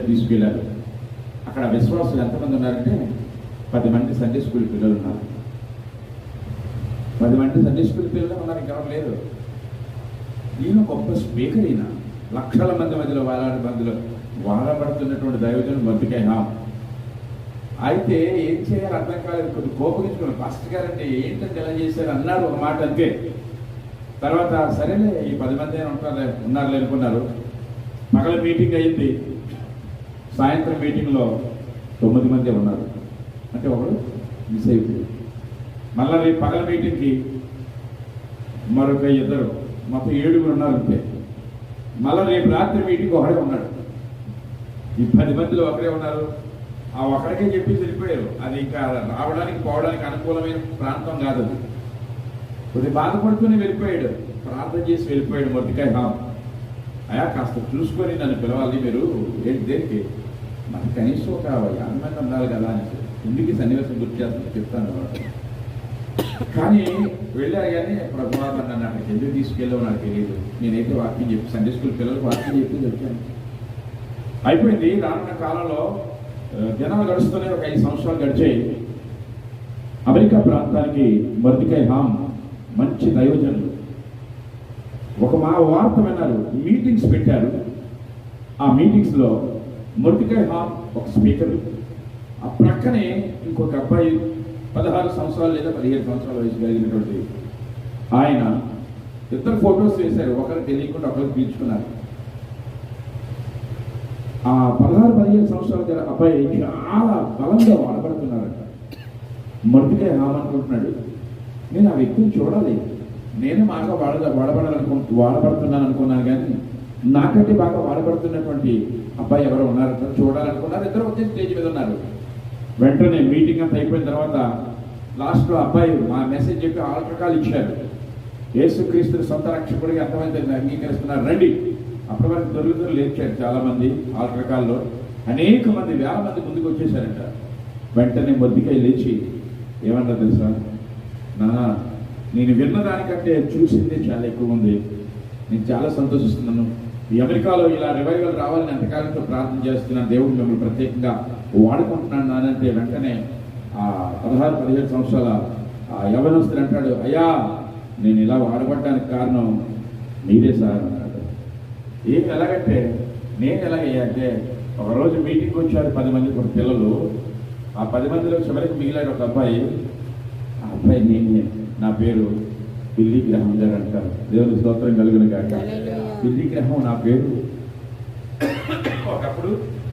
తీసుకెళ్ళారు. అక్కడ విశ్వాసులు ఎంతమంది ఉన్నారంటే 10 మంది సండే స్కూల్ పిల్లలు ఉన్నారు. 10 మంది సండే స్కూల్ పిల్లలు ఉన్నారు, ఇంకెవరు లేరు. ఈయన గొప్ప స్పీకర్. ఈయన లక్షల మంది మధ్యలో వాడబడుతున్నటువంటి దైవజనుడు మొర్దెకై హామ్. అయితే ఏం చేయాలి అర్థం కాలేదు. కొద్ది కోపగించుకున్నాను. పాస్టర్ గారంటే ఏంటంటే ఎలా చేశారు అన్నారు ఒక మాట అంతే. తర్వాత సరేలే ఈ 10 మంది ఉన్నారు అనుకున్నారు. పగల మీటింగ్ అయింది. సాయంత్రం మీటింగ్లో 9 మంది ఉన్నారు. అంటే ఒకడు మిస్ అయిపోయింది. మళ్ళీ రేపు పగల మీటింగ్కి మరొక 2, మొత్తం 7 ఉన్నారు అంతే. మళ్ళీ రేపు రాత్రి మీటింగ్ ఒకడే ఉన్నాడు. ఈ 10 మందిలో ఒకరే ఉన్నారు. ఆ ఒకరికే చెప్పి వెళ్ళిపోయారు. అది ఇంకా రావడానికి పోవడానికి అనుకూలమైన ప్రాంతం కాదు. అది కొద్దిగా బాధపడుతూనే వెళ్ళిపోయాడు. ప్రార్థన చేసి వెళ్ళిపోయాడు మొర్దెకై హామ్. అయా కాస్త చూసుకొని నన్ను పిలవాలి మీరు. ఏంటి దేనికి? మనకి కనీసం ఒక 50 మంది ఉండాలి కదా అని ఎందుకు సన్నివేశం గుర్తు చేస్తాను చెప్తాను అన్నమాట. కానీ వెళ్ళారు. కానీ ప్రభువా నన్ను అక్కడికి ఎందుకు తీసుకెళ్ళావు నాకు తెలియదు. నేనైతే వాక్యం చెప్పి సండే స్కూల్ పిల్లలకు వాక్యం చెప్పి వచ్చాను. అయిపోయింది. రానున్న కాలంలో దినాలు గడుస్తూనే ఒక 5 సంవత్సరాలు గడిచాయి. అమెరికా ప్రాంతానికి మొర్దెకై హామ్ మంచి దైవజనులు ఒక వార్త విన్నారు. మీటింగ్స్ పెట్టారు. ఆ మీటింగ్స్లో మొర్దెకై హామ్ ఒక స్పీకర్, ఆ ప్రక్కనే ఇంకొక అబ్బాయి 16 సంవత్సరాలు లేదా 17 సంవత్సరాల వయసు కలిగినటువంటి ఆయన. ఇద్దరు ఫొటోస్ వేశారు. ఒకరు తెలియకుండా ఒకరు పీల్చుకున్నారు. ఆ 16-17 సంవత్సరాల గల అబ్బాయి చాలా బలంగా వాడబడుతున్నారట. మొర్దెకై హామ్ అనుకుంటున్నాడు, నేను ఆ వ్యక్తిని చూడాలి, నేను బాగా వాడబడుతున్నాను అనుకున్నాను. కానీ నాకంటే బాగా వాడబడుతున్నటువంటి అబ్బాయి ఎవరో ఉన్నారంట, చూడాలనుకున్నారు. ఇద్దరు వచ్చే స్టేజ్ మీద ఉన్నారు. వెంటనే మీటింగ్ అంతా అయిపోయిన తర్వాత లాస్ట్లో అబ్బాయి మా మెసేజ్ చెప్పి ఆల్టర్ కాల్ ఇచ్చారు. యేసుక్రీస్తుని సొంత రక్షకుడిగా ఎంతమంది అంగీకరిస్తున్నారు రండి. అప్పటి వరకు దొరుకుతారు లేచారు చాలామంది. ఆల్టర్ కాల్లో అనేక మంది, వేల మంది ముందుకు వచ్చేసారంట. వెంటనే మొర్దెకై లేచి ఏమన్నా తెలుసా, నాన్న నేను విన్నదానికంటే చూసిందే చాలా ఎక్కువ ఉంది. నేను చాలా సంతోషిస్తున్నాను. ఈ అమెరికాలో ఇలా రివైవల్ రావాలని ఎంతకాలంతో ప్రార్థన చేస్తున్నాను. దేవుడు మిమ్మల్ని ప్రత్యేకంగా వాడుకుంటున్నాను నానంటే వెంటనే ఆ 16-17 సంవత్సరాల యవనస్తుడు అంటాడు, అయ్యా నేను ఇలా వాడబడ్డానికి కారణం మీరే సార్ అన్నాడు. ఏం ఎలాగంటే నేను ఎలాగయ్యా అంటే ఒకరోజు మీటింగ్కి వచ్చారు 10 మంది పిల్లలు. ఆ 10 మందిలో చివరికి మిగిలాడు ఒక అబ్బాయి. ఆ అబ్బాయి నేనే, నా పేరు బిల్లీ గ్రహం గారు అంటారు. దేవుని స్తోత్రం కలుగును గాక. బిల్లీ గ్రహం నా పేరు. ఒకప్పుడు